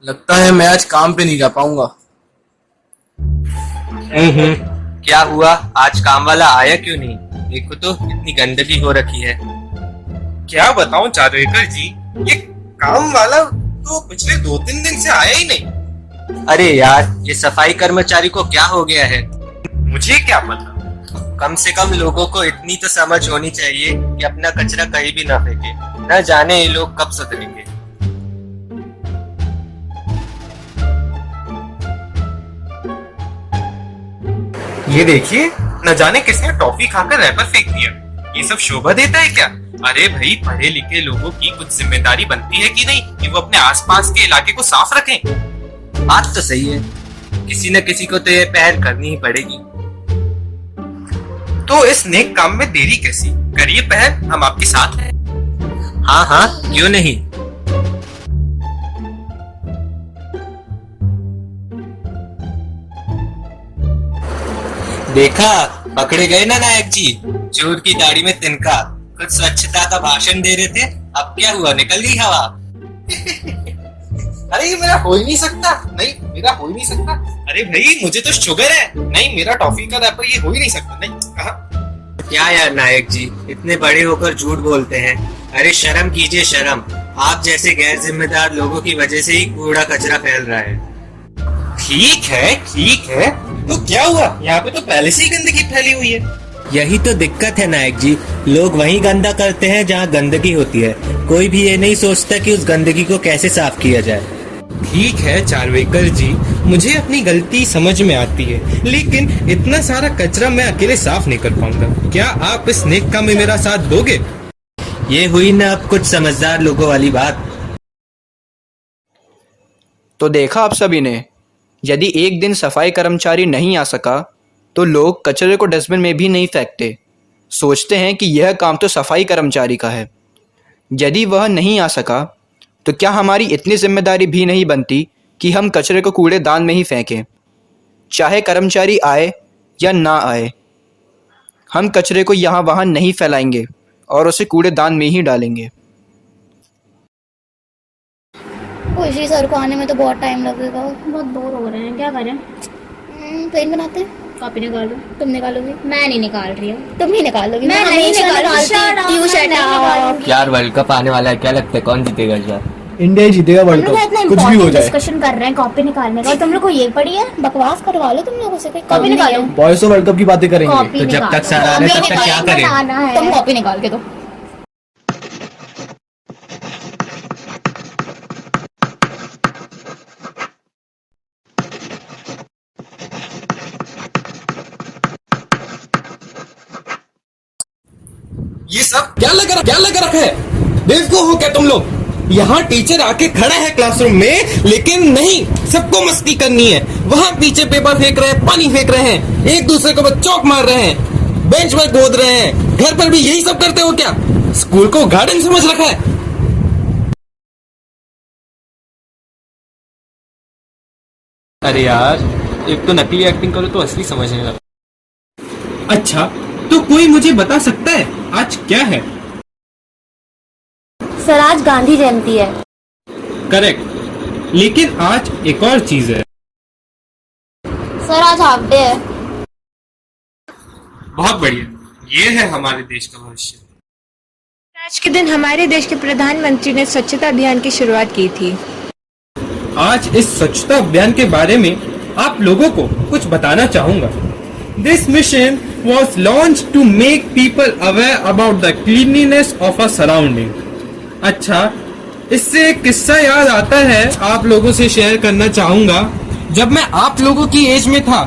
लगता है मैं आज काम पे नहीं जा पाऊंगा। क्या हुआ? आज काम वाला आया क्यों नहीं? देखो तो इतनी गंदगी हो रखी है। क्या बताऊं जादवेकर जी, ये काम वाला तो पिछले 2-3 दिन से आया ही नहीं। अरे यार, ये सफाई कर्मचारी को क्या हो गया है? मुझे क्या पता। कम से कम लोगों को इतनी तो समझ होनी चाहिए कि अपना कचरा कहीं भी ना फेंके। न जाने ये लोग कब सुधरेंगे। ये देखिए, न जाने किसने टॉफी खाकर रैपर फेंक दिया। ये सब शोभा देता है क्या? अरे भाई, पढ़े लिखे लोगों की कुछ जिम्मेदारी बनती है कि नहीं कि वो अपने आसपास के इलाके को साफ रखें। बात तो सही है, किसी न किसी को तो ये पहल करनी ही पड़ेगी। तो इस नेक काम में देरी कैसी? करिए पहल, हम आपके साथ हैं। हाँ हाँ, क्यों नहीं। देखा, पकड़े गए ना नायक जी, चोर की दाढ़ी में तिनका। कुछ स्वच्छता का भाषण दे रहे थे, अब क्या हुआ, निकल गई हवा। अरे ये मेरा हो ही नहीं सकता। नहीं, मेरा हो ही नहीं सकता। अरे भाई, मुझे तो शुगर है। नहीं, मेरा टॉफी का रैपर ये हो ही नहीं सकता। नहीं, कहा। क्या यार नायक जी, इतने बड़े होकर झूठ बोलते हैं। अरे शर्म कीजिए, शर्म। आप जैसे गैर जिम्मेदार लोगों की वजह से ही कूड़ा कचरा फैल रहा है। ठीक है, ठीक है। तो क्या हुआ? यहाँ पे तो पहले से ही गंदगी फैली हुई है। यही तो दिक्कत है नायक जी, लोग वहीं गंदा करते हैं जहाँ गंदगी होती है। कोई भी ये नहीं सोचता कि उस गंदगी को कैसे साफ किया जाए। ठीक है चारवेकर जी, मुझे अपनी गलती समझ में आती है, लेकिन इतना सारा कचरा मैं अकेले साफ नहीं कर पाऊंगा। क्या आप इस नेक काम में मेरा साथ दोगे? ये हुई ना अब कुछ समझदार लोगों वाली बात। तो देखा आप सभी ने, यदि एक दिन सफाई कर्मचारी नहीं आ सका तो लोग कचरे को डस्टबिन में भी नहीं फेंकते। सोचते हैं कि यह काम तो सफाई कर्मचारी का है। यदि वह नहीं आ सका तो क्या हमारी इतनी जिम्मेदारी भी नहीं बनती कि हम कचरे को कूड़ेदान में ही फेंकें? चाहे कर्मचारी आए या ना आए, हम कचरे को यहाँ वहाँ नहीं फैलाएंगे और उसे कूड़ेदान में ही डालेंगे। खुशी सर को आने में तो बहुत टाइम लगेगा। बहुत बोर हो रहे हैं, क्या करें? पेन बनाते हैं। कॉपी निकालो। तुम निकालोगे? मैं नहीं निकाल रही हूँ। तुम ही निकालोगी। मैं नहीं निकालूंगी। यार वर्ल्ड कप आने वाला है, क्या लगता है कौन जीतेगा इस बार? इंडिया ही जीतेगा वर्ल्ड हम लोग इतना कप, कुछ भी हो जाए। डिस्कशन कर रहे हैं कॉपी निकालने का और तुम लोग को ये पड़ी है। बकवास करवा लो तुम लोगों से। कॉपी निकालो। बॉयज तो वर्ल्ड कप की बातें करेंगे। कॉपी तो जब निकालो। तक सर आ रहे तब तक क्या करें? बनाना है। तुम कॉपी निकाल के दो। ये सब क्या लगा रखा है? बेवकूफ हो क्या तुम लोग? यहाँ टीचर आके खड़ा है क्लासरूम में, लेकिन नहीं, सबको मस्ती करनी है। वहाँ पीछे पेपर फेंक रहे हैं, पानी फेंक रहे हैं, एक दूसरे को चौक मार रहे हैं, बेंच पर कूद रहे हैं। घर पर भी यही सब करते हो क्या? स्कूल को गार्डन समझ रखा है? अरे यार, एक तो नकली एक्टिंग करो तो असली समझने लगा। अच्छा, तो कोई मुझे बता सकता है आज क्या है? सर, आज गांधी जयंती है। करेक्ट, लेकिन आज एक और चीज है। सर, आज हाफ डे है। बहुत बढ़िया, ये है हमारे देश का भविष्य। आज के दिन हमारे देश के प्रधानमंत्री ने स्वच्छता अभियान की शुरुआत की थी। आज इस स्वच्छता अभियान के बारे में आप लोगों को कुछ बताना चाहूंगा। This mission was launched to make people aware about the cleanliness of our surrounding. अच्छा, इससे एक किस्सा याद आता है, आप लोगों से शेयर करना चाहूंगा। जब मैं आप लोगों की एज में था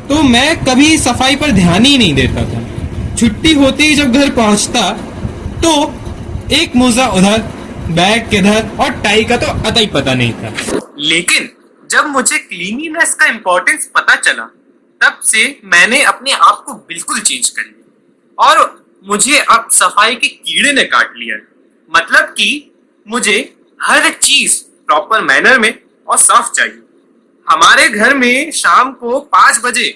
तो मैं कभी सफाई पर ध्यान ही नहीं देता था। छुट्टी होते ही जब घर पहुंचता तो एक मोजा उधर, बैग किधर और टाई का तो अता ही पता नहीं था। लेकिन जब मुझे क्लीनिनेस का इम्पोर्टेंस पता चला, तब से मैंने अपने आप को बिल्कुल चेंज कर लिया और मुझे अब सफाई के कीड़े ने काट लिया। मतलब कि मुझे हर चीज प्रॉपर मैनर में और साफ चाहिए। हमारे घर में शाम को 5 बजे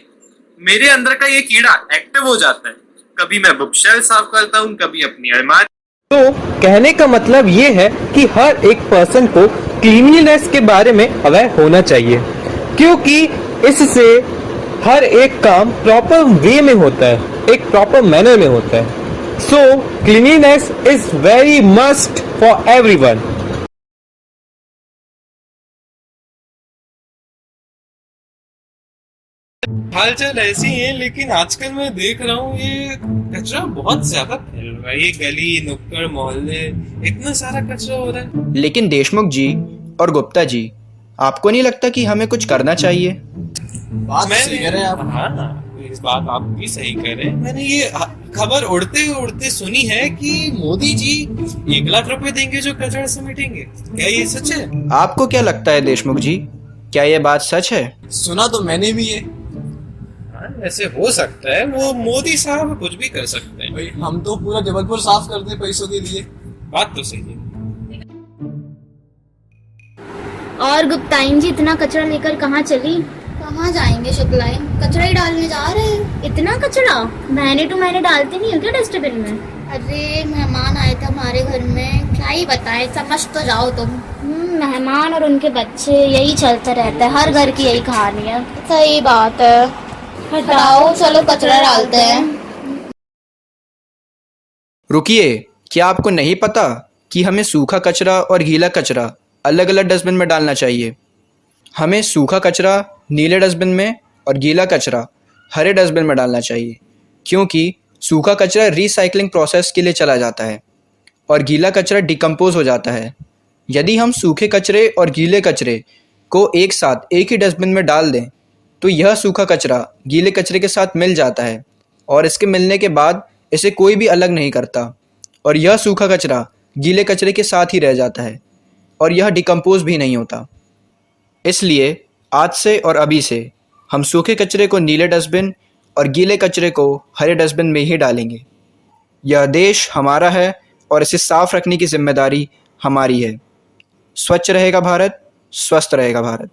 मेरे अंदर का ये कीड़ा एक्टिव हो जाता है। कभी मैं बुक शेल्फ साफ करता हूँ, कभी अपनी अलमारी। तो कहने का मतलब ये है कि हर एक पर्सन को क्लीनलीनेस के बारे में अवेयर होना चाहिए, क्योंकि इससे हर एक काम प्रॉपर वे में होता है, एक प्रॉपर मैनर में होता है। So cleanliness is very must for everyone. हालचाल ऐसी है, लेकिन आजकल मैं देख रहा हूँ ये कचरा बहुत ज्यादा फैल रहा है। ये गली नुक्कड़ मोहल्ले इतना सारा कचरा हो रहा है। लेकिन देशमुख जी और गुप्ता जी, आपको नहीं लगता कि हमें कुछ करना चाहिए? बात सही कह रहे हैं आप। हाँ, इस बात आप भी सही कह रहे हैं। मैंने ये खबर उड़ते उड़ते सुनी है कि मोदी जी 1 लाख रुपए देंगे जो कचरा समेटेंगे। क्या ये सच है? आपको क्या लगता है देशमुख जी, क्या ये बात सच है? सुना तो मैंने भी है। ऐसे हो सकता है, वो मोदी साहब कुछ भी कर सकते हैं। भाई हम तो पूरा जबलपुर साफ करते हैं पैसों के लिए। बात तो सही है। और गुप्ताइन जी इतना कचरा लेकर कहाँ चली? कहाँ जाएंगे शुक्लाई, कचरा ही डालने जा रहे हैं। इतना कचरा महीने टू महीने डालते नहीं हो क्या डस्टबिन में? अरे मेहमान आए थे हमारे घर में, क्या ही बताएं, समझ तो जाओ तुम। मेहमान और उनके बच्चे, यही चलता रहता है, हर घर की यही कहानी है। सही बात है। हटाओ, चलो कचरा डालते हैं। रुकिए, क्या आपको नहीं पता कि हमें सूखा कचरा और गीला कचरा अलग अलग डस्टबिन में डालना चाहिए? हमें सूखा कचरा नीले डस्टबिन में और गीला कचरा हरे डस्टबिन में डालना चाहिए, क्योंकि सूखा कचरा रिसाइकलिंग प्रोसेस के लिए चला जाता है और गीला कचरा डिकम्पोज हो जाता है। यदि हम सूखे कचरे और गीले कचरे को एक साथ एक ही डस्टबिन में डाल दें तो यह सूखा कचरा गीले कचरे के साथ मिल जाता है और इसके मिलने के बाद इसे कोई भी अलग नहीं करता और यह सूखा कचरा गीले कचरे के साथ ही रह जाता है और यह डिकम्पोज भी नहीं होता। इसलिए आज से और अभी से हम सूखे कचरे को नीले डस्टबिन और गीले कचरे को हरे डस्टबिन में ही डालेंगे। यह देश हमारा है और इसे साफ रखने की जिम्मेदारी हमारी है। स्वच्छ रहेगा भारत, स्वस्थ रहेगा भारत।